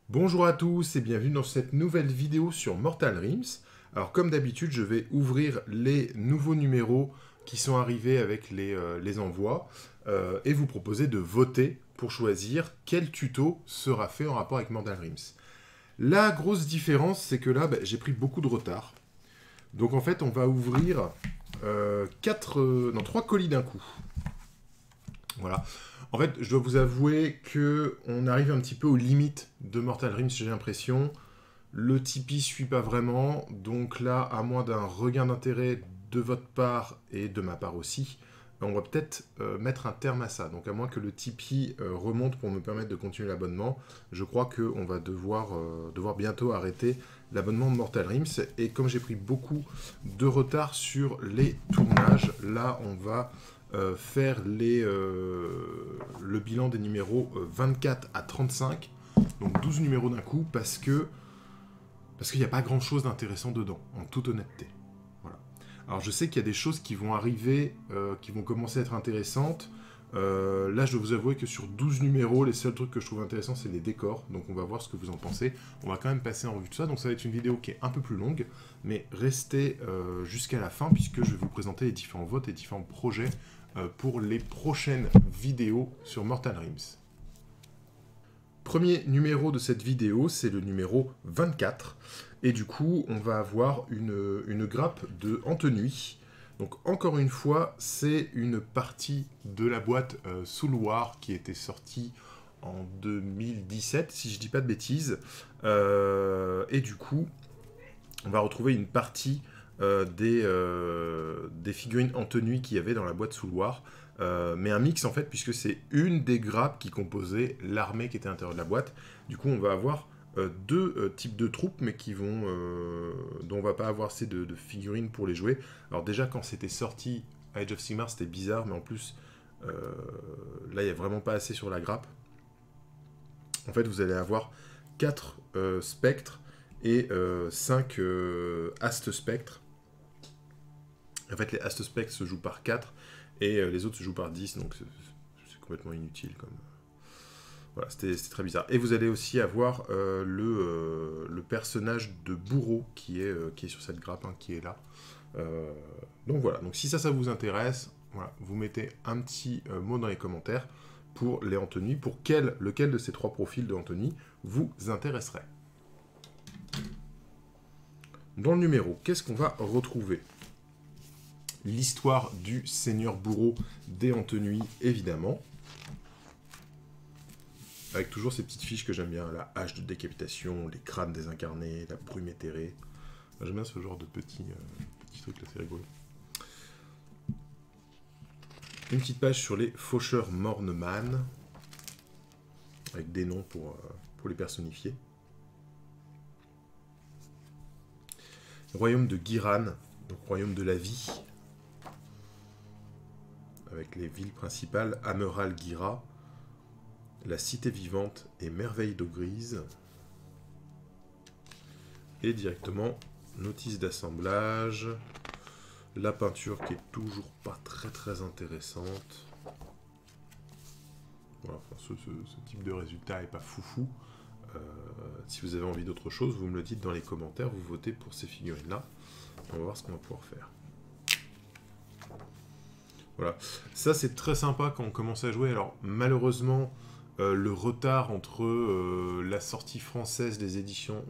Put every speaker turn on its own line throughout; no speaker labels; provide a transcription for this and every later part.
Bonjour à tous et bienvenue dans cette nouvelle vidéo sur Mortal Realms. Alors comme d'habitude, je vais ouvrir les nouveaux numéros qui sont arrivés avec les envois et vous proposer de voter pour choisir quel tuto sera fait en rapport avec Mortal Realms. La grosse différence, c'est que là, j'ai pris beaucoup de retard. Donc en fait, on va ouvrir 3 colis d'un coup. Voilà. En fait, je dois vous avouer que on arrive un petit peu aux limites de Mortal Realms, j'ai l'impression. Le Tipeee suit pas vraiment, donc là, à moins d'un regain d'intérêt de votre part et de ma part aussi, on va peut-être mettre un terme à ça. Donc à moins que le Tipeee remonte pour me permettre de continuer l'abonnement, je crois qu'on va devoir bientôt arrêter l'abonnement de Mortal Realms. Et comme j'ai pris beaucoup de retard sur les tournages, là on va faire le bilan des numéros 24 à 35, donc 12 numéros d'un coup, parce qu'il n'y a pas grand-chose d'intéressant dedans, en toute honnêteté. Voilà. Alors je sais qu'il y a des choses qui vont arriver, qui vont commencer à être intéressantes. Là, je dois vous avouer que sur 12 numéros, les seuls trucs que je trouve intéressants, c'est les décors. Donc on va voir ce que vous en pensez. On va quand même passer en revue tout ça. Donc ça va être une vidéo qui est un peu plus longue, mais restez jusqu'à la fin, puisque je vais vous présenter les différents votes et différents projets pour les prochaines vidéos sur Mortal Realms. Premier numéro de cette vidéo, c'est le numéro 24. Et du coup, on va avoir une grappe de Antenui. Donc encore une fois, c'est une partie de la boîte Soul War qui était sortie en 2017, si je dis pas de bêtises. Et du coup, on va retrouver une partie des figurines Antenui qu'il y avait dans la boîte Soul War. Mais un mix en fait, puisque c'est une des grappes qui composait l'armée qui était à l'intérieur de la boîte. Du coup, on va avoir deux types de troupes, mais dont on va pas avoir assez de figurines pour les jouer. Alors déjà, quand c'était sorti, Age of Sigmar, c'était bizarre, mais en plus, là, il n'y a vraiment pas assez sur la grappe. En fait, vous allez avoir 4 spectres et 5 Ast spectres. En fait, les Ast spectres se jouent par 4 et les autres se jouent par 10, donc c'est complètement inutile. Voilà, c'était très bizarre. Et vous allez aussi avoir le personnage de bourreau qui est sur cette grappe, qui est là. Donc voilà, donc si ça vous intéresse, voilà, vous mettez un petit mot dans les commentaires pour les Anthony, pour lequel de ces 3 profils de Anthony vous intéresserait. Dans le numéro, qu'est-ce qu'on va retrouver? L'histoire du Seigneur Bourreau des Antenui, évidemment. Avec toujours ces petites fiches que j'aime bien. La hache de décapitation, les crânes désincarnés, la brume éthérée. J'aime bien ce genre de petits trucs là, c'est rigolo. Une petite page sur les faucheurs Morneman. Avec des noms pour les personnifier. Royaume de Giran, donc royaume de la vie. Avec les villes principales, Ameral Gira, la cité vivante et Merveille d'eau grise. Et directement, notice d'assemblage, la peinture qui est toujours pas très intéressante. Voilà, enfin, ce type de résultat est pas foufou. Si vous avez envie d'autre chose, vous me le dites dans les commentaires, vous votez pour ces figurines-là. On va voir ce qu'on va pouvoir faire. Voilà, ça c'est très sympa quand on commence à jouer. Alors malheureusement, le retard entre la sortie française des éditions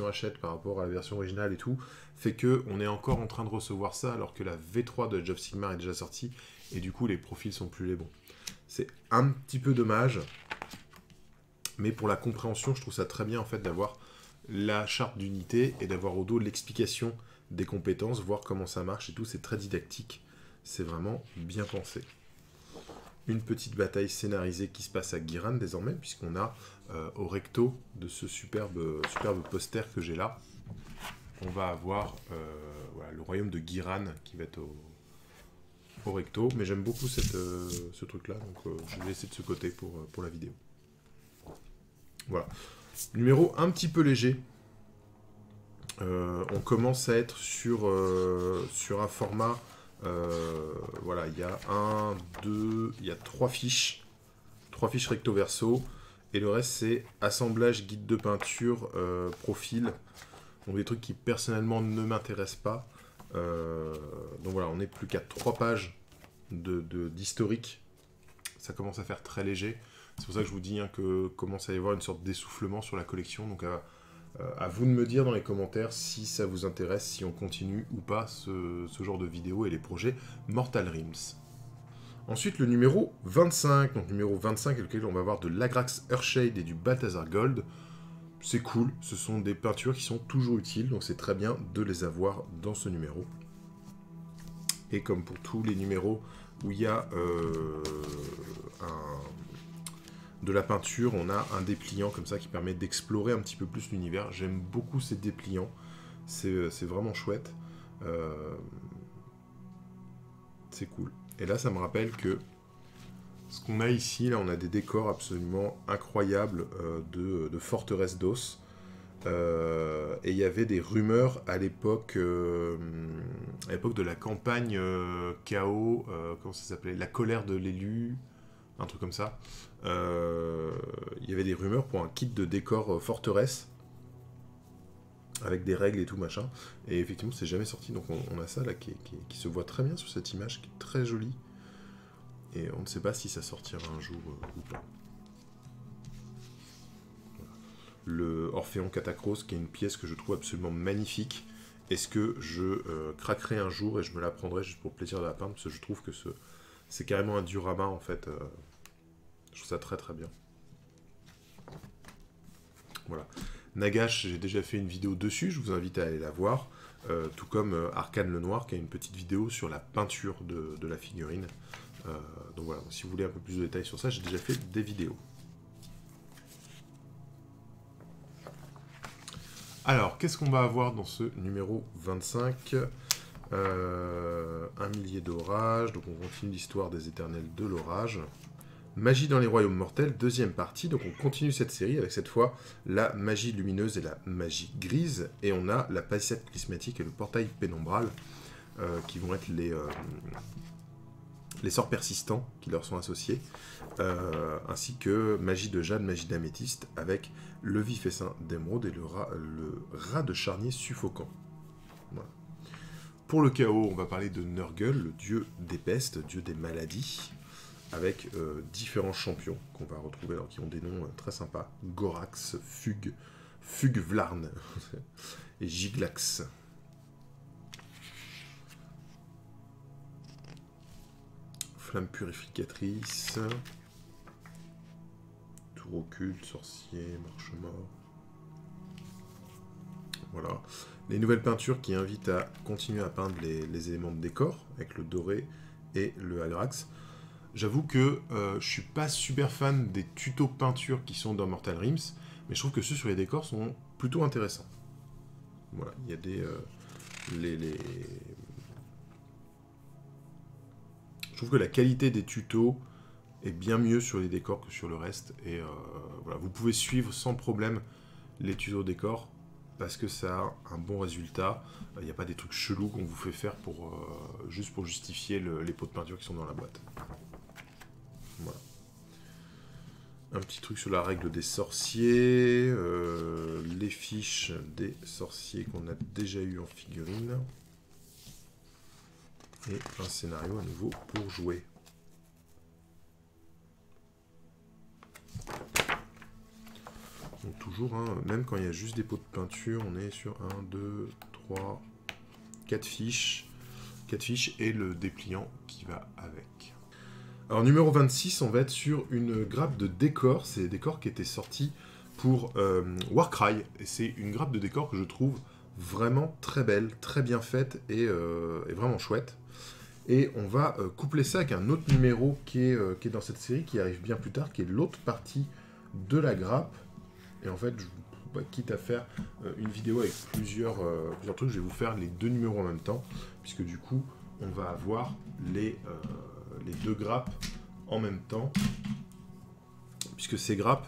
Hachette par rapport à la version originale et tout, fait que on est encore en train de recevoir ça alors que la V3 de Age of Sigmar est déjà sortie et du coup les profils sont plus les bons. C'est un petit peu dommage, mais pour la compréhension, je trouve ça très bien en fait d'avoir la charte d'unité et d'avoir au dos l'explication des compétences, voir comment ça marche et tout, c'est très didactique. C'est vraiment bien pensé. Une petite bataille scénarisée qui se passe à Giran désormais, puisqu'on a au recto de ce superbe poster que j'ai là, on va avoir voilà, le royaume de Giran qui va être au recto. Mais j'aime beaucoup ce truc-là, donc je vais laisser de ce côté pour la vidéo. Voilà. Numéro un petit peu léger. On commence à être sur un format... voilà, il y a 3 fiches recto verso Et le reste, c'est assemblage, guide de peinture, profil. Donc des trucs qui personnellement ne m'intéressent pas. Donc voilà, on n'est plus qu'à 3 pages d'historique. Ça commence à faire très léger. C'est pour ça que je vous dis que commence à y avoir une sorte d'essoufflement sur la collection. Donc à vous de me dire dans les commentaires si ça vous intéresse, si on continue ou pas ce genre de vidéo et les projets Mortal Realms. Ensuite, le numéro 25. Donc numéro 25, avec lequel on va avoir de l'Agrax Earthshade et du Balthazar Gold. C'est cool, ce sont des peintures qui sont toujours utiles, donc c'est très bien de les avoir dans ce numéro. Et comme pour tous les numéros où il y a de la peinture, on a un dépliant comme ça qui permet d'explorer un petit peu plus l'univers. J'aime beaucoup ces dépliants, c'est vraiment chouette. C'est cool. Et là, ça me rappelle que ce qu'on a ici, là, on a des décors absolument incroyables de forteresses d'os. Et il y avait des rumeurs à l'époque de la campagne Chaos, comment ça s'appelait, la colère de l'élu, un truc comme ça. Il y avait des rumeurs pour un kit de décor forteresse avec des règles et tout machin. Et effectivement, c'est jamais sorti. Donc on a ça là qui se voit très bien sur cette image, qui est très jolie. Et on ne sait pas si ça sortira un jour ou pas. Le Orphéon Catacross, qui est une pièce que je trouve absolument magnifique. Est-ce que je craquerai un jour et je me la prendrai juste pour le plaisir de la peindre, parce que je trouve que c'est carrément un diorama en fait. Je trouve ça très très bien. Voilà. Nagash, j'ai déjà fait une vidéo dessus, je vous invite à aller la voir. Tout comme Arcane le Noir, qui a une petite vidéo sur la peinture de la figurine. Donc voilà, si vous voulez un peu plus de détails sur ça, j'ai déjà fait des vidéos. Alors, qu'est-ce qu'on va avoir dans ce numéro 25 ? Un millier d'orages, donc on continue l'histoire des éternels de l'orage. Magie dans les royaumes mortels, deuxième partie, donc on continue cette série avec cette fois la magie lumineuse et la magie grise, et on a la palissade prismatique et le portail pénombral, qui vont être les sorts persistants qui leur sont associés, ainsi que magie de jade, magie d'améthyste, avec le vif essaim d'émeraude et le rat de charnier suffocant. Voilà. Pour le chaos, on va parler de Nurgle, le dieu des pestes, dieu des maladies, avec différents champions qu'on va retrouver, alors qui ont des noms très sympas. Gorax, Fugvlarn et Giglax. Flamme purificatrice, tour occulte, sorcier, marche-mort. Voilà. Les nouvelles peintures qui invitent à continuer à peindre les éléments de décor, avec le doré et le agrax. J'avoue que je suis pas super fan des tutos peinture qui sont dans Mortal Realms, mais je trouve que ceux sur les décors sont plutôt intéressants. Voilà, il y a des... Je trouve que la qualité des tutos est bien mieux sur les décors que sur le reste. Et voilà, vous pouvez suivre sans problème les tutos décors parce que ça a un bon résultat. Il n'y a pas des trucs chelous qu'on vous fait faire juste pour justifier les pots de peinture qui sont dans la boîte. Voilà. Un petit truc sur la règle des sorciers, les fiches des sorciers qu'on a déjà eu en figurine. Et un scénario à nouveau pour jouer. Donc toujours, hein, même quand il y a juste des pots de peinture, on est sur 1, 2, 3, 4 fiches. 4 fiches et le dépliant qui va avec. Alors numéro 26, on va être sur une grappe de décors. C'est des décors qui étaient sortis pour Warcry. Et c'est une grappe de décors que je trouve vraiment très belle, très bien faite et vraiment chouette. Et on va coupler ça avec un autre numéro qui est dans cette série, qui arrive bien plus tard, qui est l'autre partie de la grappe. Et en fait, quitte à faire une vidéo avec plusieurs trucs, je vais vous faire les deux numéros en même temps, puisque du coup, on va avoir les deux grappes en même temps, puisque ces grappes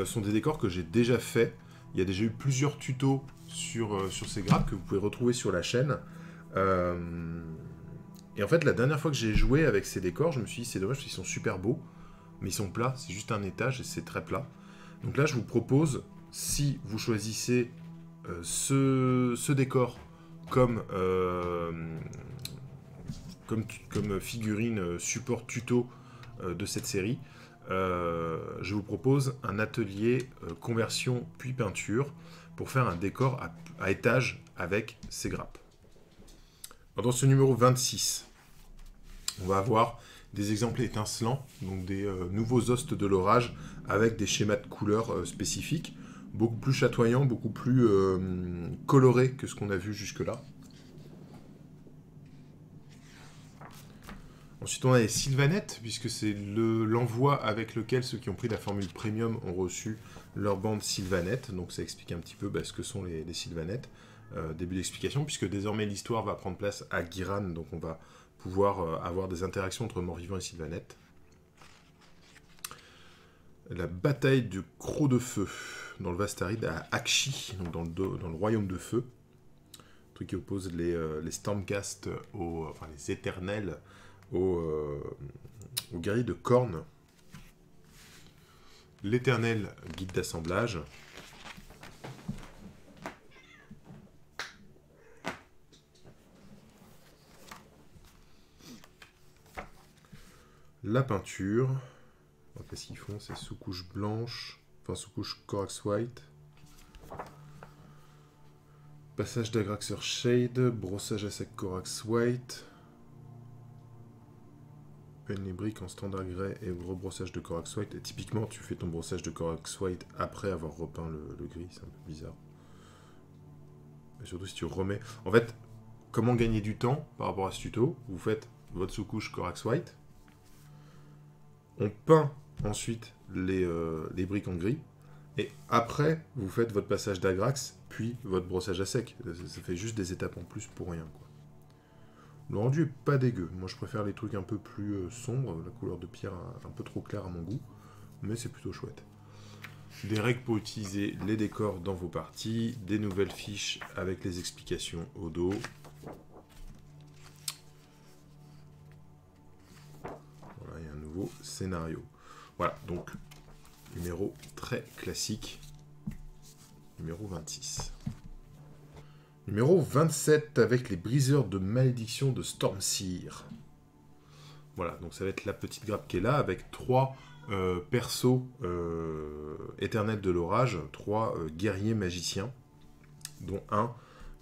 sont des décors que j'ai déjà fait. Il y a déjà eu plusieurs tutos sur ces grappes que vous pouvez retrouver sur la chaîne. Et en fait, la dernière fois que j'ai joué avec ces décors, je me suis dit, c'est dommage parce qu'ils sont super beaux, mais ils sont plats, c'est juste un étage et c'est très plat. Donc là, je vous propose, si vous choisissez ce décor comme figurine support tuto de cette série, je vous propose un atelier conversion puis peinture pour faire un décor à étage avec ces grappes. Alors, dans ce numéro 26, on va avoir des exemples étincelants, donc des nouveaux hostes de l'orage avec des schémas de couleurs spécifiques, beaucoup plus chatoyants, beaucoup plus colorés que ce qu'on a vu jusque-là. Ensuite, on a les sylvanettes, puisque c'est l'envoi avec lequel ceux qui ont pris la formule premium ont reçu leur bande sylvanette. Donc ça explique un petit peu ce que sont les sylvanettes. Début d'explication, puisque désormais l'histoire va prendre place à Ghiran, donc on va pouvoir avoir des interactions entre morts-vivants et sylvanettes. La bataille du Croc de Feu, dans le Vastaride, à Akshi, donc dans le royaume de feu. Truc qui oppose les Stormcast, les éternels, aux guerriers de Khorne. L'éternel guide d'assemblage. La peinture. Qu'est-ce qu'ils font? C'est sous-couche blanche, enfin sous-couche Corax White. Passage d'Agraxer Shade, brossage à sec Corax White. Peine les briques en standard grey et rebrossage de Corax White. Et typiquement, tu fais ton brossage de Corax White après avoir repeint le gris, c'est un peu bizarre. Et surtout si tu remets... En fait, comment gagner du temps par rapport à ce tuto? Vous faites votre sous-couche Corax White. On peint ensuite les briques en gris. Et après, vous faites votre passage d'Agrax, puis votre brossage à sec. Ça fait juste des étapes en plus pour rien, quoi. Le rendu est pas dégueu. Moi, je préfère les trucs un peu plus sombres. La couleur de pierre un peu trop claire à mon goût. Mais c'est plutôt chouette. Des règles pour utiliser les décors dans vos parties. Des nouvelles fiches avec les explications au dos. Voilà, il y a un nouveau scénario. Voilà, donc, numéro très classique. Numéro 26. Numéro 27 avec les briseurs de malédiction de Stormseer. Voilà, donc ça va être la petite grappe qui est là avec 3 persos éternels de l'orage, 3 guerriers magiciens, dont un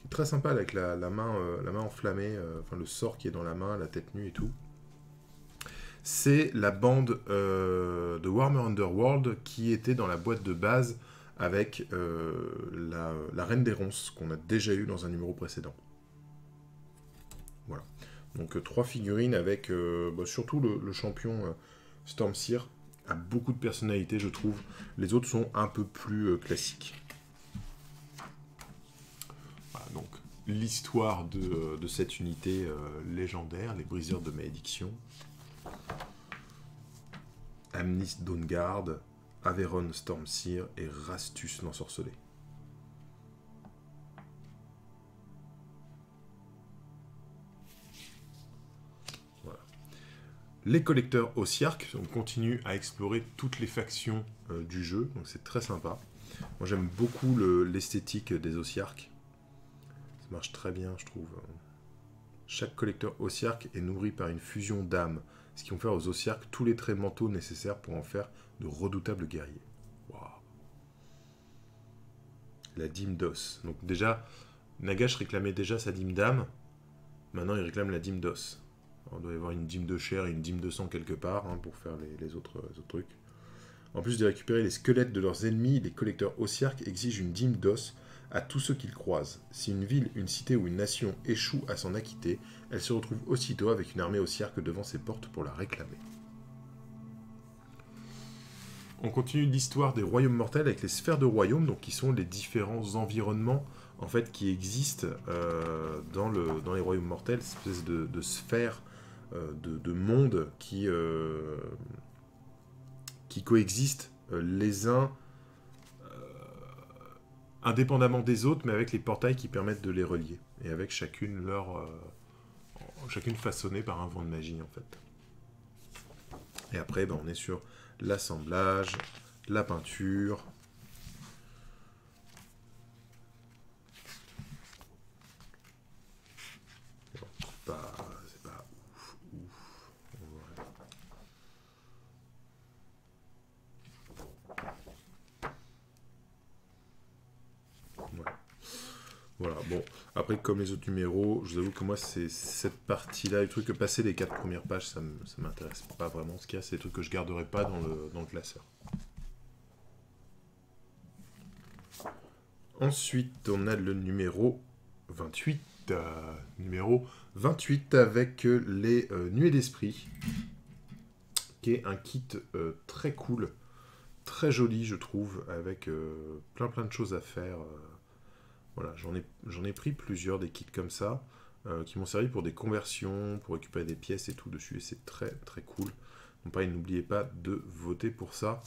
qui est très sympa avec la main enflammée, le sort qui est dans la main, la tête nue et tout. C'est la bande de Warhammer Underworld qui était dans la boîte de base avec la Reine des Ronces, qu'on a déjà eu dans un numéro précédent. Voilà. Donc 3 figurines avec surtout le champion Stormseer a beaucoup de personnalité, je trouve. Les autres sont un peu plus classiques. Voilà, donc l'histoire de cette unité légendaire, les briseurs de malédiction. Amnis Dawnguard, Averon Stormseer et Rastus l'ensorcelé. Voilà. Les collecteurs Ossiark, on continue à explorer toutes les factions du jeu, donc c'est très sympa. Moi j'aime beaucoup l'esthétique des Ossiark. Ça marche très bien, je trouve. Chaque collecteur Ossiark est nourri par une fusion d'âmes, ce qui confère aux Ossiark tous les traits mentaux nécessaires pour en faire de redoutables guerriers. Wow. La dîme d'os. Donc déjà, Nagash réclamait déjà sa dîme d'âme. Maintenant, il réclame la dîme d'os. On doit y avoir une dîme de chair et une dîme de sang quelque part pour faire les autres trucs. En plus de récupérer les squelettes de leurs ennemis, les collecteurs Ossiark exigent une dîme d'os à tous ceux qu'ils croisent. Si une ville, une cité ou une nation échoue à s'en acquitter, elle se retrouve aussitôt avec une armée Ossiark devant ses portes pour la réclamer. On continue l'histoire des royaumes mortels avec les sphères de royaumes, donc qui sont les différents environnements en fait qui existent dans les royaumes mortels, cette espèce de sphères de mondes qui coexistent les uns indépendamment des autres, mais avec les portails qui permettent de les relier, et avec chacune façonnée par un vent de magie en fait. Et après, on est sur l'assemblage, la peinture. C'est pas ouf, ouf. Ouais. Voilà, bon, après comme les autres numéros, je vous avoue que moi c'est cette partie-là, le truc que passer les 4 premières pages, ça m'intéresse pas vraiment. Ce qu'il y a, c'est des trucs que je garderai pas dans le classeur. Ensuite, on a le numéro 28. Numéro 28 avec les Nuées d'Esprit, qui est un kit très cool, très joli, je trouve, avec plein de choses à faire. Voilà, j'en ai pris plusieurs des kits comme ça, qui m'ont servi pour des conversions, pour récupérer des pièces et tout dessus, et c'est très cool. Donc pareil, n'oubliez pas de voter pour ça.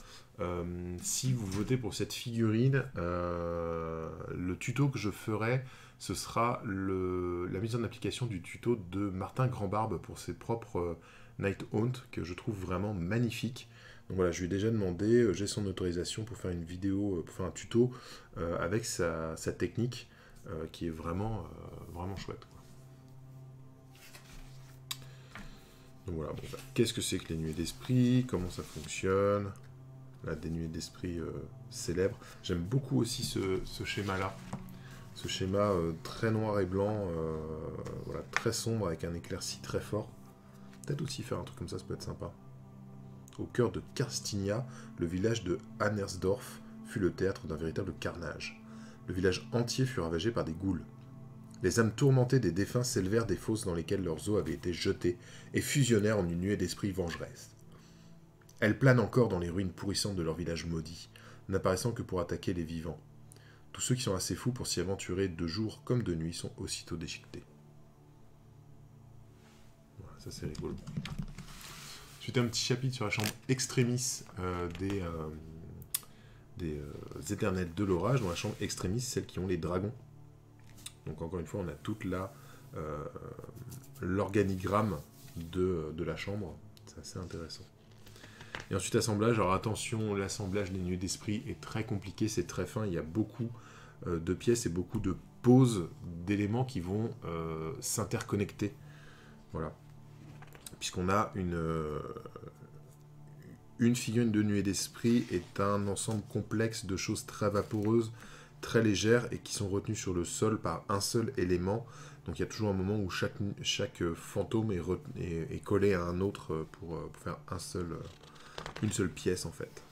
Si vous votez pour cette figurine, le tuto que je ferai, ce sera la mise en application du tuto de Martin Grandbarbe pour ses propres Night Haunt, que je trouve vraiment magnifique. Donc voilà, je lui ai déjà demandé, j'ai son autorisation pour faire une vidéo, pour faire un tuto avec sa technique, qui est vraiment chouette, quoi. Donc voilà, bon, bah, qu'est-ce que c'est que les Nuées d'Esprit, comment ça fonctionne, là, des Nuées d'Esprit célèbres. J'aime beaucoup aussi ce schéma-là, ce schéma très noir et blanc, voilà, très sombre, avec un éclairci très fort. Peut-être aussi faire un truc comme ça peut être sympa. Au cœur de Karstinia, le village de Annersdorf fut le théâtre d'un véritable carnage. Le village entier fut ravagé par des ghouls. Les âmes tourmentées des défunts s'élevèrent des fosses dans lesquelles leurs os avaient été jetés et fusionnèrent en une nuée d'esprits vengeresse. Elles planent encore dans les ruines pourrissantes de leur village maudit, n'apparaissant que pour attaquer les vivants. Tous ceux qui sont assez fous pour s'y aventurer de jour comme de nuit sont aussitôt déchiquetés. Voilà, ça c'est rigolo. Ensuite, un petit chapitre sur la chambre extremis des éternels de l'orage. Dans la chambre extremis, celles qui ont les dragons. Donc encore une fois, on a toute l'organigramme de la chambre. C'est assez intéressant. Et ensuite, assemblage. Alors attention, l'assemblage des Nuées d'Esprit est très compliqué, c'est très fin. Il y a beaucoup de pièces et beaucoup de poses d'éléments qui vont s'interconnecter. Voilà. Puisqu'on a une figurine de Nuée d'Esprit est un ensemble complexe de choses très vaporeuses, très légères et qui sont retenues sur le sol par un seul élément. Donc il y a toujours un moment où chaque fantôme est collé à un autre pour faire une seule pièce en fait.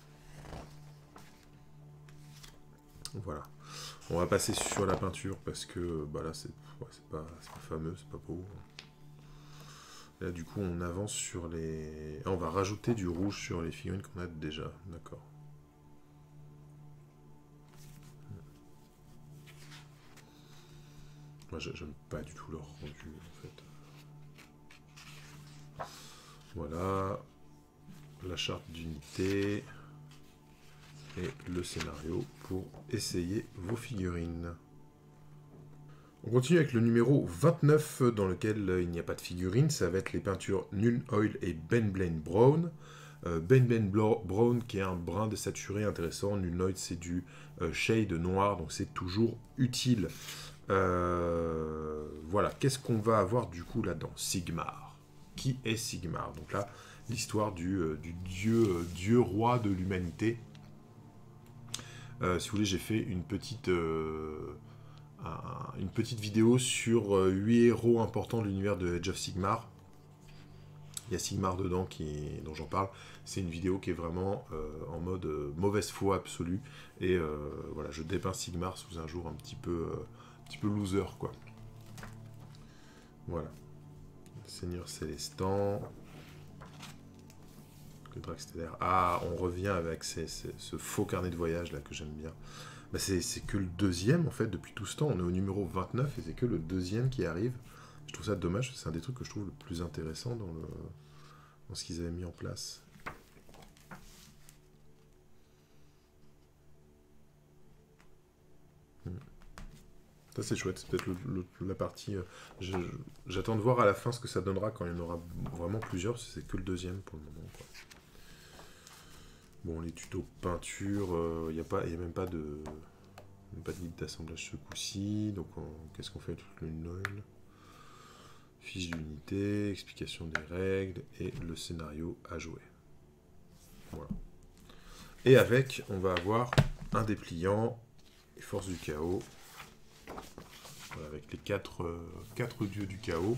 Voilà. On va passer sur la peinture parce que bah là c'est pas fameux, c'est pas beau. Là du coup on avance sur les... Ah, on va rajouter du rouge sur les figurines qu'on a déjà, d'accord. Moi j'aime pas du tout leur rendu en fait. Voilà. La charte d'unité. Et le scénario pour essayer vos figurines. On continue avec le numéro 29 dans lequel il n'y a pas de figurines. Ça va être les peintures Nuln Oil et Ben Blaine Brown. Ben Brown qui est un brun de saturé intéressant. Nuln Oil c'est du shade noir, donc c'est toujours utile. Voilà, qu'est-ce qu'on va avoir du coup là-dedans? Sigmar. Qui est Sigmar? Donc là, l'histoire du dieu roi de l'humanité. Si vous voulez, j'ai fait une petite vidéo sur 8 héros importants de l'univers de Age of Sigmar. Il y a Sigmar dedans dont j'en parle. C'est une vidéo qui est vraiment en mode mauvaise foi absolue. Et voilà, je dépeins Sigmar sous un jour un petit peu loser, quoi. Voilà. Seigneur Célestan. Le Drac stellaire. Ah, on revient avec ce faux carnet de voyage là que j'aime bien. Bah, c'est que le deuxième en fait depuis tout ce temps. On est au numéro 29 et c'est que le deuxième qui arrive. Je trouve ça dommage. C'est un des trucs que je trouve le plus intéressant dans ce qu'ils avaient mis en place. Ça c'est chouette. C'est peut-être la partie. J'attends de voir à la fin ce que ça donnera quand il y en aura vraiment plusieurs. C'est que le deuxième pour le moment, quoi. Bon, les tutos peinture, il n'y a même pas de guide d'assemblage ce coup-ci. Donc, qu'est-ce qu'on fait avec le LOL? Fiche d'unité, explication des règles et le scénario à jouer. Voilà. Et avec, on va avoir un dépliant, et force du chaos, voilà, avec les quatre dieux du chaos,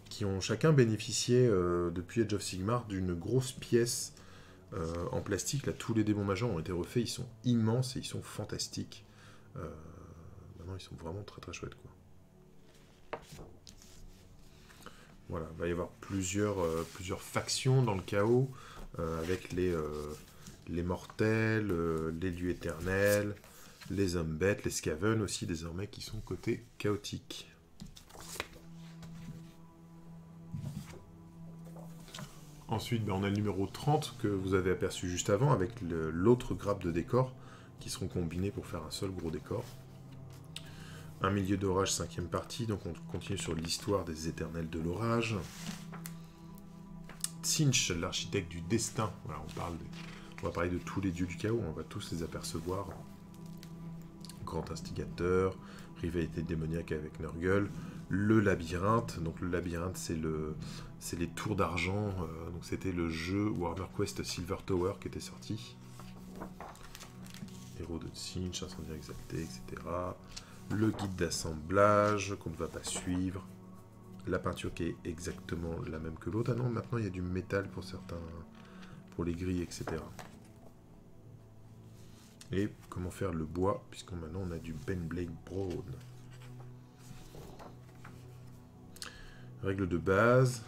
qui ont chacun bénéficié, depuis Age of Sigmar, d'une grosse pièce en plastique. Là, tous les démons majeurs ont été refaits, ils sont immenses et ils sont fantastiques. Maintenant, ils sont vraiment très très chouettes, quoi. Voilà, il va y avoir plusieurs factions dans le chaos, avec les mortels, les lieux éternels, les hommes bêtes, les scaven aussi désormais qui sont côté chaotique. Ensuite, on a le numéro 30 que vous avez aperçu juste avant avec l'autre grappe de décors qui seront combinés pour faire un seul gros décor. Un milieu d'orage, 5e partie, donc on continue sur l'histoire des éternels de l'orage. Tzeentch, l'architecte du destin. Voilà, on va parler de tous les dieux du chaos, on va tous les apercevoir. Grand instigateur, rivalité démoniaque avec Nurgle. Le labyrinthe, donc le labyrinthe c'est les tours d'argent, donc c'était le jeu Warhammer Quest Silver Tower qui était sorti. Héros de Tzeentch, incendie exalté, etc. Le guide d'assemblage qu'on ne va pas suivre. La peinture qui est exactement la même que l'autre. Ah non, maintenant il y a du métal pour certains, pour les grilles, etc. Et comment faire le bois, puisque maintenant on a du Baneblade Brown. Règles de base.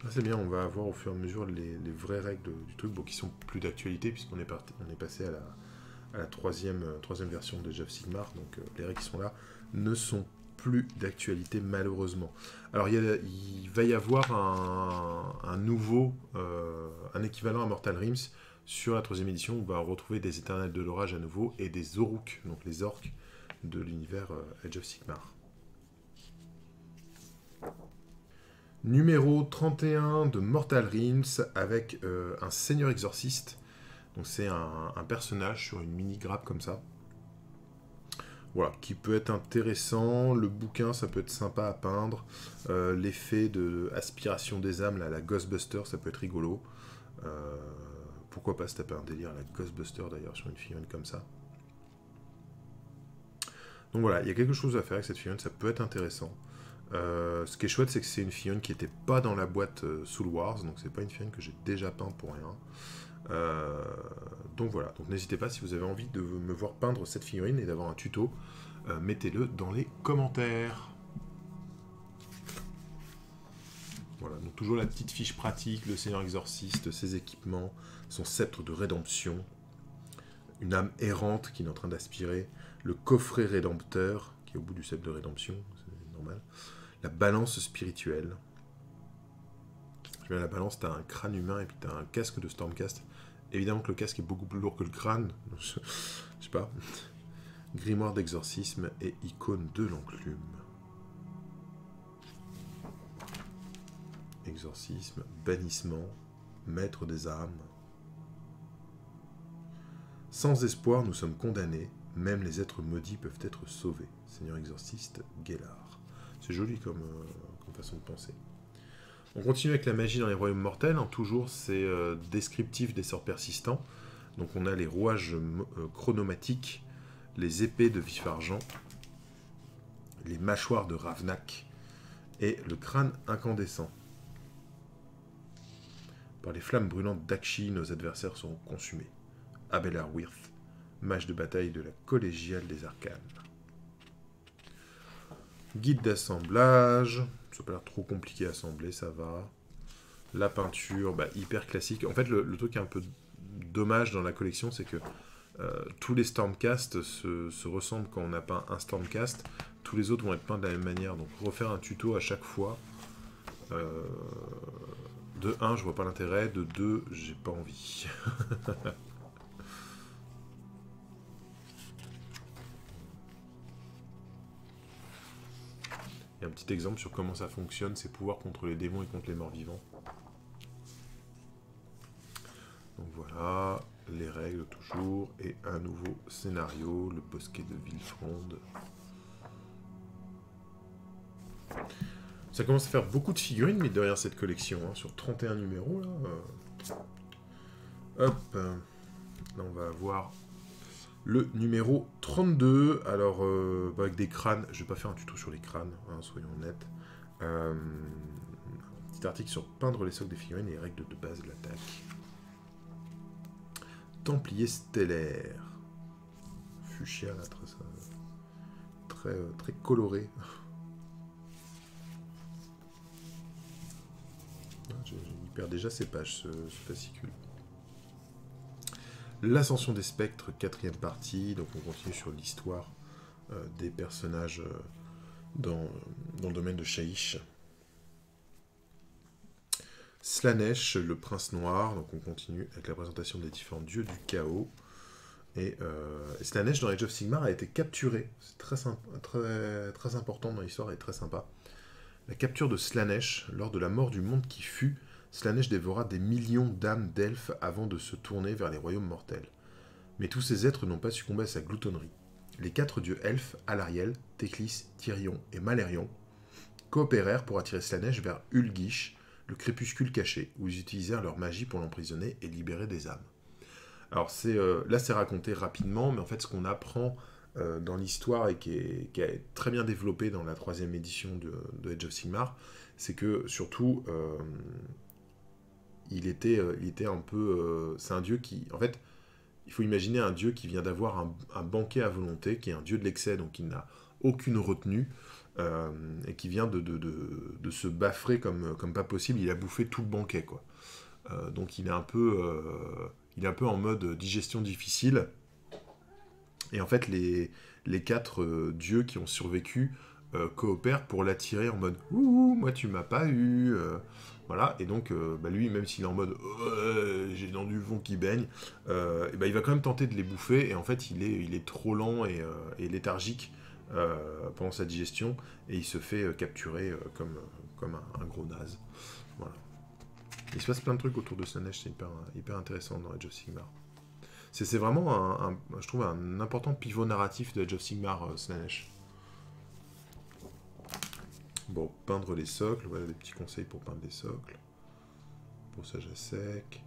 Ah, c'est bien, on va avoir au fur et à mesure les vraies règles du truc, bon, qui sont plus d'actualité, puisqu'on est passé à la troisième version de Age of Sigmar, donc les règles qui sont là ne sont plus d'actualité malheureusement. Alors il va y avoir un nouveau, un équivalent à Mortal Realms sur la 3e édition, où on va retrouver des éternels de l'orage à nouveau, et des Oruk, donc les orques de l'univers Age of Sigmar. Numéro 31 de Mortal Realms avec un seigneur exorciste. Donc c'est un personnage sur une mini grappe comme ça. Voilà, qui peut être intéressant. Le bouquin, ça peut être sympa à peindre. L'effet de aspiration des âmes, là, la Ghostbuster, ça peut être rigolo. Pourquoi pas se taper un délire à la Ghostbuster d'ailleurs sur une figurine comme ça. Donc voilà, il y a quelque chose à faire avec cette figurine, ça peut être intéressant. Ce qui est chouette, c'est que c'est une figurine qui n'était pas dans la boîte Soul Wars, donc c'est pas une figurine que j'ai déjà peinte pour rien. Donc voilà, donc n'hésitez pas si vous avez envie de me voir peindre cette figurine et d'avoir un tuto, mettez-le dans les commentaires. Voilà, donc toujours la petite fiche pratique, le Seigneur Exorciste, ses équipements, son sceptre de rédemption, une âme errante qui est en train d'aspirer, le coffret rédempteur qui est au bout du sceptre de rédemption, c'est normal, la balance spirituelle. La balance, t'as un crâne humain et puis t'as un casque de Stormcast. Évidemment que le casque est beaucoup plus lourd que le crâne. Je sais pas. Grimoire d'exorcisme et icône de l'enclume. Exorcisme, bannissement, maître des âmes. Sans espoir, nous sommes condamnés. Même les êtres maudits peuvent être sauvés. Seigneur exorciste, Gellar. C'est joli comme façon de penser. On continue avec la magie dans les royaumes mortels. Toujours, c'est descriptif des sorts persistants. Donc on a les rouages chronomatiques, les épées de vif-argent, les mâchoires de Ravnak et le crâne incandescent. Par les flammes brûlantes d'Akshi, nos adversaires seront consumés. Abelard Wirth, mage de bataille de la collégiale des arcanes. Guide d'assemblage. Ça n'a pas l'air trop compliqué à assembler, ça va. La peinture, hyper classique. En fait, le truc qui est un peu dommage dans la collection, c'est que tous les Stormcast se ressemblent quand on a peint un Stormcast. Tous les autres vont être peints de la même manière. Donc refaire un tuto à chaque fois. De 1, je vois pas l'intérêt. De 2, j'ai pas envie. Il y a un petit exemple sur comment ça fonctionne, ses pouvoirs contre les démons et contre les morts vivants. Voilà, les règles toujours, et un nouveau scénario, le bosquet de Villefronde. Ça commence à faire beaucoup de figurines, mais derrière cette collection, hein, sur 31 numéros, là. Hop, là on va avoir le numéro 32, alors avec des crânes, je vais pas faire un tuto sur les crânes, hein, soyons honnêtes. Petit article sur peindre les socles des figurines et les règles de base de l'attaque. Templier stellaire. Fuchsia, là, très coloré. Il perd déjà ses pages, ce fascicule. L'ascension des spectres, 4e partie. Donc on continue sur l'histoire des personnages dans le domaine de Shaiish. Slaanesh, le prince noir. Donc on continue avec la présentation des différents dieux du chaos. Et Slaanesh dans Age of Sigmar a été capturé. C'est très important dans l'histoire et très sympa. La capture de Slaanesh lors de la mort du monde qui fut. Slaanesh dévora des millions d'âmes d'elfes avant de se tourner vers les royaumes mortels. Mais tous ces êtres n'ont pas succombé à sa gloutonnerie. Les 4 dieux elfes, Alariel, Teclis, Tyrion et Malérion, coopérèrent pour attirer Slaanesh vers Ulgish, le crépuscule caché, où ils utilisèrent leur magie pour l'emprisonner et libérer des âmes. Alors là c'est raconté rapidement, mais en fait ce qu'on apprend dans l'histoire et qui est très bien développé dans la 3e édition de Age of Sigmar, c'est que surtout il était un peu... c'est un dieu qui... En fait, il faut imaginer un dieu qui vient d'avoir un banquet à volonté, qui est un dieu de l'excès, donc il n'a aucune retenue, et qui vient de se baffrer comme pas possible. Il a bouffé tout le banquet, quoi. Donc il est un peu en mode digestion difficile. Et en fait, les 4 dieux qui ont survécu coopèrent pour l'attirer en mode « Ouh, moi tu m'as pas eu voilà, et donc lui, même s'il est en mode j'ai dans du vent qui baigne, et il va quand même tenter de les bouffer, et en fait il est trop lent et léthargique pendant sa digestion, et il se fait capturer comme un gros naze. Voilà. Il se passe plein de trucs autour de Slaanesh, c'est hyper intéressant dans Age of Sigmar. C'est vraiment, je trouve, un important pivot narratif de Age of Sigmar, Slaanesh. Bon, peindre les socles, voilà des petits conseils pour peindre les socles. Brossage à sec.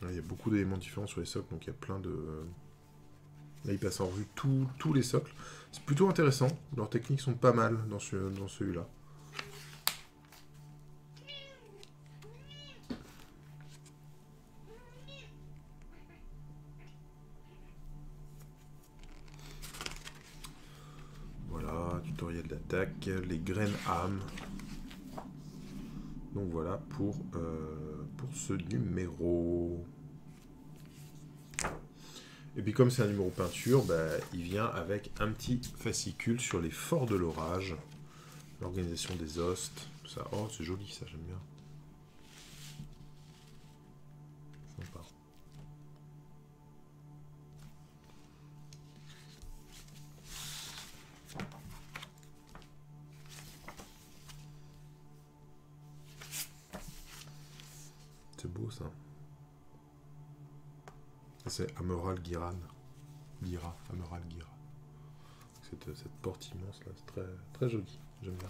Là, il y a beaucoup d'éléments différents sur les socles, donc il y a plein de... Là, il passe en revue tous les socles. C'est plutôt intéressant, leurs techniques sont pas mal dans celui-là. Tutoriel d'attaque, les graines âmes. Donc voilà pour ce numéro. Et puis comme c'est un numéro peinture, il vient avec un petit fascicule sur les forts de l'orage, l'organisation des hostes, tout ça. Oh, c'est joli ça, j'aime bien. Sympa. C'est beau ça. C'est Amoral Giran. Amoral Gira. Cette porte immense là, c'est très joli. J'aime bien.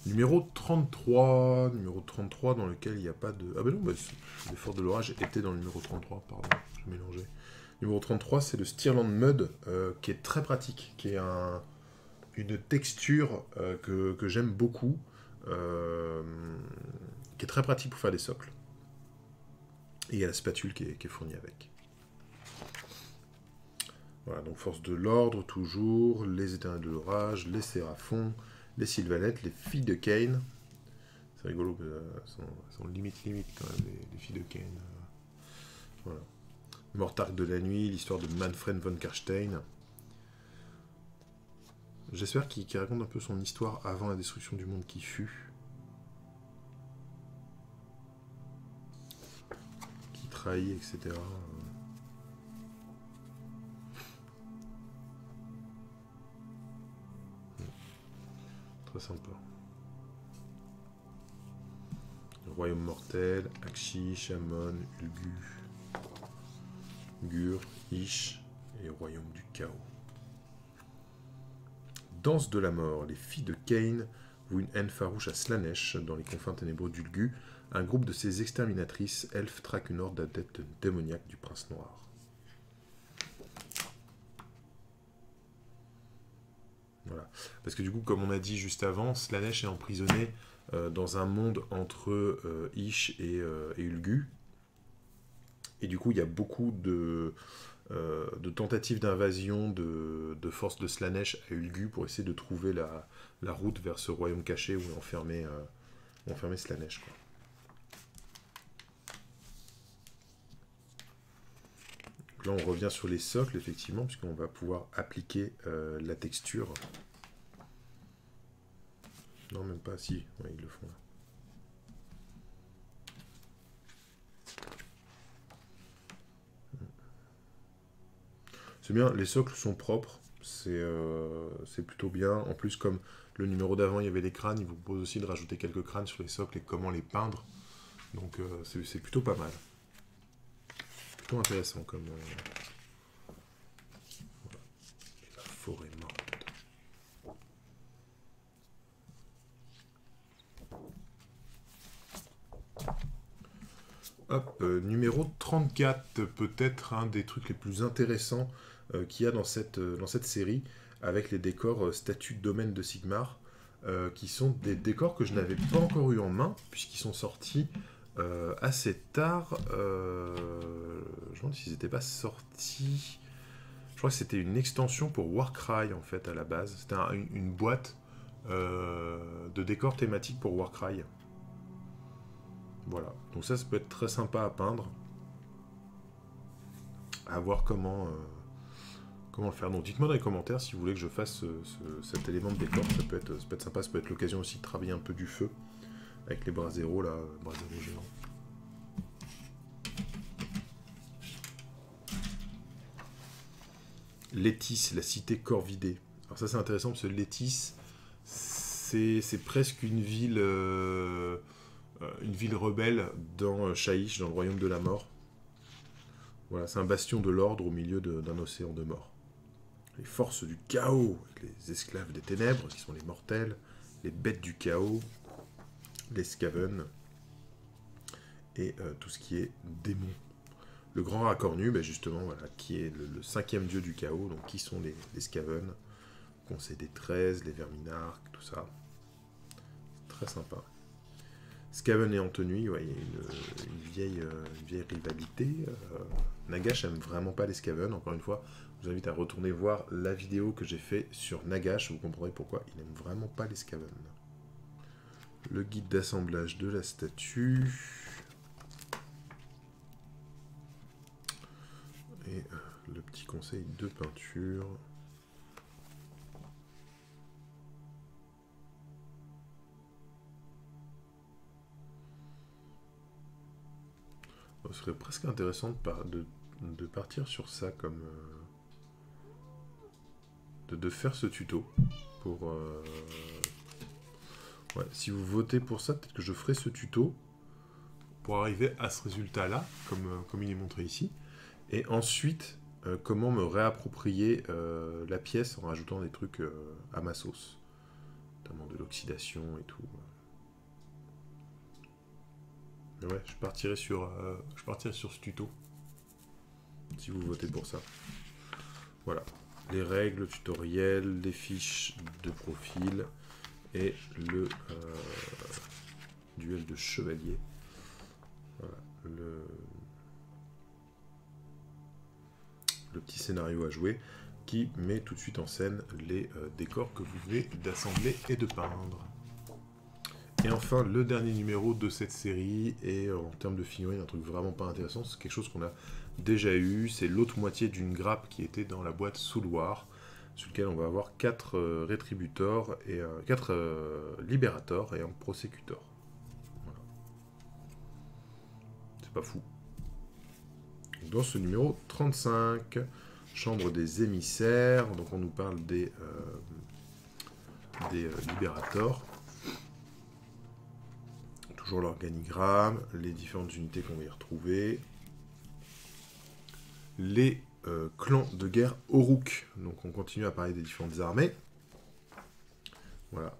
Numéro 33 dans lequel il n'y a pas de... Ah ben non, les forts de l'orage étaient dans le numéro 33, pardon, j'ai mélangé. Numéro 33, c'est le Stirland Mud, qui est très pratique, qui est une texture que j'aime beaucoup, qui est très pratique pour faire des socles. Et il y a la spatule qui est fournie avec. Voilà, donc force de l'ordre, toujours, les éternels de l'orage, les séraphons, les sylvanettes, les filles de Cain. C'est rigolo, elles sont limite quand même, les filles de Cain. Voilà. Mortarque de la nuit, l'histoire de Manfred von Karstein. J'espère qu'il raconte un peu son histoire avant la destruction du monde qui fut. Qui trahit, etc. Très sympa. Le royaume mortel, Akshi, Shamon, Ulgu, Gur, Ish et royaume du chaos. Danse de la mort, les filles de Cain vouent une haine farouche à Slaanesh, dans les confins ténébreux d'Ulgu. Un groupe de ces exterminatrices, elfes, traque une horde d'adeptes démoniaques du prince noir. Voilà. Parce que du coup, comme on a dit juste avant, Slaanesh est emprisonné dans un monde entre Ish et Ulgu. Et du coup, il y a beaucoup de tentatives d'invasion de forces de Slaanesh à Ulgu pour essayer de trouver la route vers ce royaume caché où est enfermé Slaanesh, quoi. Là, on revient sur les socles, effectivement, puisqu'on va pouvoir appliquer la texture. Non, même pas, si. Ouais, ils le font là. C'est bien, les socles sont propres. C'est plutôt bien. En plus, comme le numéro d'avant, il y avait les crânes, il vous propose aussi de rajouter quelques crânes sur les socles et comment les peindre. Donc, c'est plutôt pas mal. Plutôt intéressant comme... Voilà. La forêt morte. Hop, numéro 34, peut-être un des trucs les plus intéressants qu'il y a dans cette série, avec les décors statues de domaine de Sigmar, qui sont des décors que je n'avais pas encore eu en main, puisqu'ils sont sortis assez tard. Je me demande s'ils n'étaient pas sortis... Je crois que c'était une extension pour Warcry, en fait, à la base. C'était une boîte de décors thématiques pour Warcry. Voilà, donc ça peut être très sympa à peindre. À voir comment le faire. Donc dites-moi dans les commentaires si vous voulez que je fasse cet élément de décor. Ça peut être sympa, ça peut être l'occasion aussi de travailler un peu du feu. Avec les braseros là, braseros géants. Létis, la cité corvidée. Alors ça c'est intéressant parce que Létis, c'est presque une ville rebelle dans Shaiish, dans le royaume de la mort. Voilà, c'est un bastion de l'ordre au milieu d'un océan de mort. Les forces du chaos, les esclaves des ténèbres, qui sont les mortels, les bêtes du chaos, les Skaven, et tout ce qui est démon. Le grand rat cornu, ben justement, voilà, qui est le cinquième dieu du chaos, donc qui sont les Skaven, Conseil des 13, les Verminarques, tout ça. Très sympa. Skaven et Anthony, ouais, il y a une vieille rivalité. Nagash aime vraiment pas les Skaven, encore une fois. Je vous invite à retourner voir la vidéo que j'ai fait sur Nagash, vous comprendrez pourquoi il n'aime vraiment pas les Skaven. Le guide d'assemblage de la statue. Et le petit conseil de peinture. Ce serait presque intéressant de partir sur ça comme... de faire ce tuto pour... Ouais, si vous votez pour ça, peut-être que je ferai ce tuto pour arriver à ce résultat-là, comme il est montré ici. Et ensuite, comment me réapproprier la pièce en rajoutant des trucs à ma sauce. Notamment de l'oxydation et tout. Mais ouais, je partirai sur ce tuto. Si vous votez pour ça. Voilà. Les règles, le tutoriel, les fiches de profil et le duel de chevalier. Voilà. Le petit scénario à jouer qui met tout de suite en scène les décors que vous venez d'assembler et de peindre. Et enfin, le dernier numéro de cette série, et en termes de figurines, un truc vraiment pas intéressant, c'est quelque chose qu'on a déjà eu, c'est l'autre moitié d'une grappe qui était dans la boîte Souloir, sur lequel on va avoir 4 rétributeurs, et 4 libérateurs et un prosécuteur. Voilà. C'est pas fou. Dans ce numéro 35, chambre des émissaires, donc on nous parle des des Libérators. Toujours l'organigramme, les différentes unités qu'on va y retrouver. Les clans de guerre Oruk. Donc on continue à parler des différentes armées. Voilà.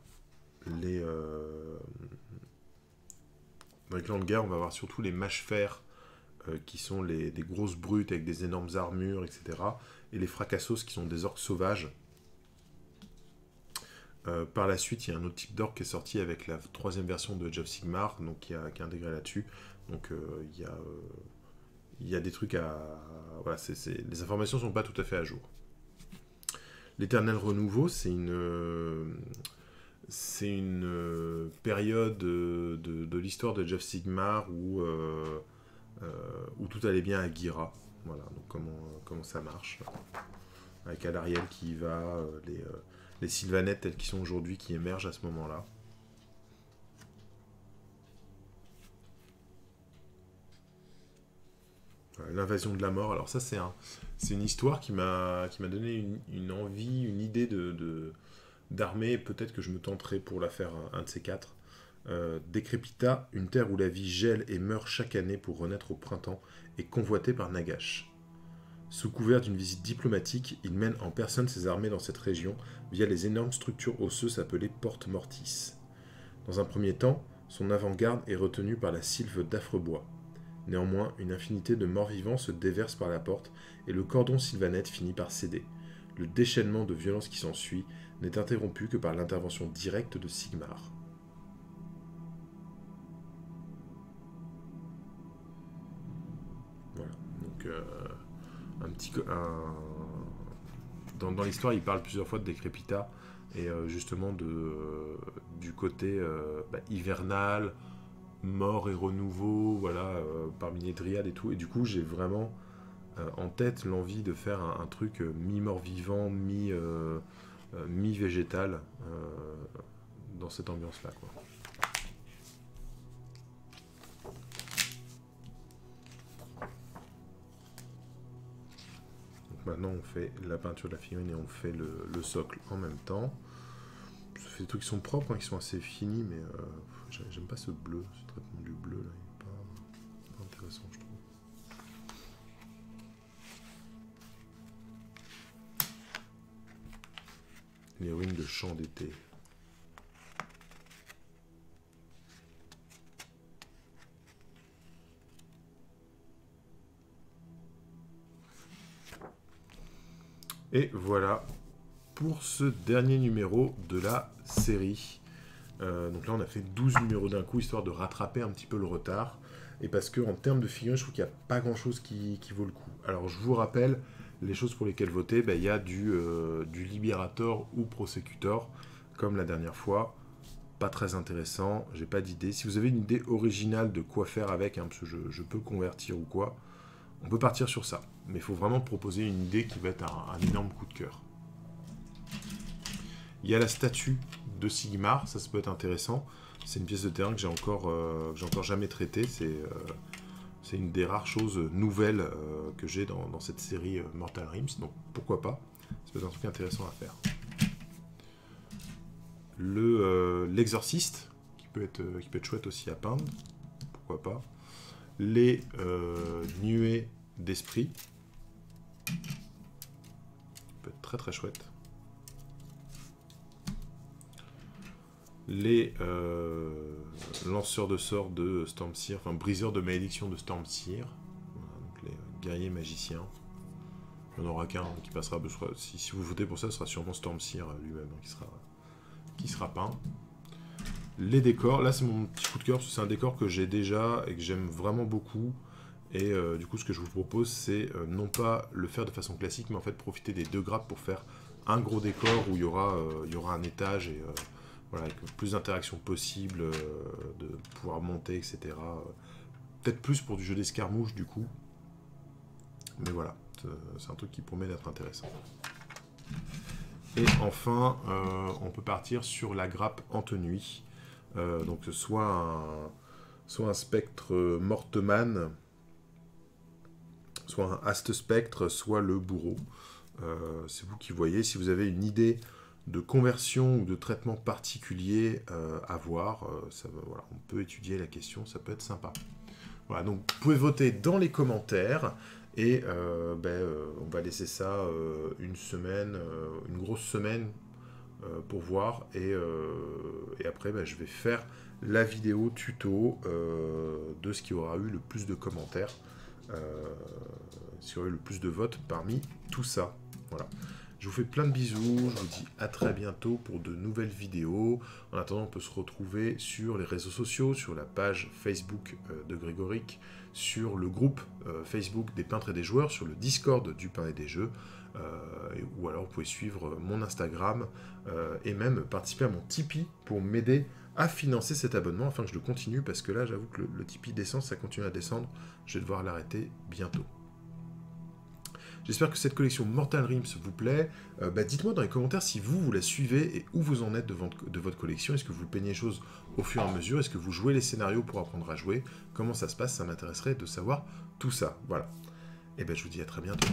Dans les clans de guerre, on va avoir surtout les mâches-fer, qui sont des grosses brutes avec des énormes armures, etc. Et les fracassos, qui sont des orques sauvages. Par la suite, il y a un autre type d'orque qui est sorti avec la 3e version de Age of Sigmar, donc qui est intégré là-dessus. Donc il y a des trucs à... Voilà, les informations ne sont pas tout à fait à jour. L'éternel renouveau, c'est une période de l'histoire de Age of Sigmar où tout allait bien à Gira. Voilà, donc comment ça marche. Avec Alariel qui y va, les Sylvanettes telles qu'ils sont aujourd'hui qui émergent à ce moment-là. Voilà, l'invasion de la mort. Alors ça, c'est une histoire qui m'a donné une envie, une idée d'armée. Peut-être que je me tenterai pour la faire un de ces 4. Décrépita, une terre où la vie gèle et meurt chaque année pour renaître au printemps, est convoitée par Nagash. Sous couvert d'une visite diplomatique, il mène en personne ses armées dans cette région via les énormes structures osseuses appelées Porte Mortis. Dans un premier temps, son avant-garde est retenue par la sylve d'Affrebois. Néanmoins, une infinité de morts-vivants se déverse par la porte et le cordon sylvanette finit par céder. Le déchaînement de violence qui s'ensuit n'est interrompu que par l'intervention directe de Sigmar. Voilà, donc dans l'histoire, il parle plusieurs fois de Décrépita et justement du côté hivernal, mort et renouveau, voilà, parmi les dryades et tout. Et du coup, j'ai vraiment en tête l'envie de faire un truc mi-mort-vivant, mi-végétal dans cette ambiance-là, quoi. Maintenant, on fait la peinture de la figurine et on fait le socle en même temps. Ça fait des trucs qui sont propres, qui sont assez finis, mais j'aime pas ce bleu, ce traitement du bleu, là, il est pas intéressant, je trouve. Les ruines de champs d'été. Et voilà pour ce dernier numéro de la série. Donc là, on a fait 12 numéros d'un coup, histoire de rattraper un petit peu le retard. Et parce qu'en termes de figurines, je trouve qu'il n'y a pas grand-chose qui vaut le coup. Alors, je vous rappelle, les choses pour lesquelles voter, il y a du Liberator ou Prosecutor, comme la dernière fois. Pas très intéressant, j'ai pas d'idée. Si vous avez une idée originale de quoi faire avec, parce que je peux convertir ou quoi, on peut partir sur ça. Mais il faut vraiment proposer une idée qui va être un énorme coup de cœur. Il y a la statue de Sigmar, ça peut être intéressant. C'est une pièce de terrain que j'ai encore jamais traitée. C'est une des rares choses nouvelles que j'ai dans cette série Mortal Realms. Donc pourquoi pas, ça peut être un truc intéressant à faire. L'exorciste, qui peut être chouette aussi à peindre. Pourquoi pas. Les nuées d'esprit. Peut être très très chouette. Les lanceurs de sorts de Stormseer, enfin briseurs de malédiction de Stormseer. Voilà, donc les guerriers magiciens. Il n'y en aura qu'un qui passera. Si vous votez pour ça, ce sera sûrement Stormseer lui-même qui sera peint. Les décors, là c'est mon petit coup de cœur, parce que c'est un décor que j'ai déjà et que j'aime vraiment beaucoup. Et du coup, ce que je vous propose, c'est non pas le faire de façon classique, mais en fait profiter des 2 grappes pour faire un gros décor où il y aura un étage et voilà, avec plus d'interactions possibles, de pouvoir monter, etc. Peut-être plus pour du jeu d'escarmouche du coup. Mais voilà, c'est un truc qui promet d'être intéressant. Et enfin, on peut partir sur la grappe Antenuy. Donc soit un spectre Morteman, soit un Aste Spectre, soit le bourreau. C'est vous qui voyez. Si vous avez une idée de conversion ou de traitement particulier à voir. Voilà, on peut étudier la question, ça peut être sympa. Voilà, donc vous pouvez voter dans les commentaires. Et on va laisser ça une semaine, une grosse semaine pour voir. Et après, je vais faire la vidéo tuto de ce qui aura eu le plus de commentaires, ce qui aura eu le plus de votes parmi tout ça. Voilà. Je vous fais plein de bisous, je vous dis à très bientôt pour de nouvelles vidéos. En attendant, on peut se retrouver sur les réseaux sociaux, sur la page Facebook de Grégoric, sur le groupe Facebook des peintres et des joueurs, sur le Discord du pain et des jeux, ou alors vous pouvez suivre mon Instagram et même participer à mon Tipeee pour m'aider à financer cet abonnement afin que je le continue, parce que là, j'avoue que le Tipeee descend, ça continue à descendre, je vais devoir l'arrêter bientôt. J'espère que cette collection Mortal Rims vous plaît. Dites-moi dans les commentaires si vous la suivez et où vous en êtes de votre collection. Est-ce que vous peignez les choses au fur et à mesure? Est-ce que vous jouez les scénarios pour apprendre à jouer? Comment ça se passe? Ça m'intéresserait de savoir tout ça. Voilà. Et je vous dis à très bientôt.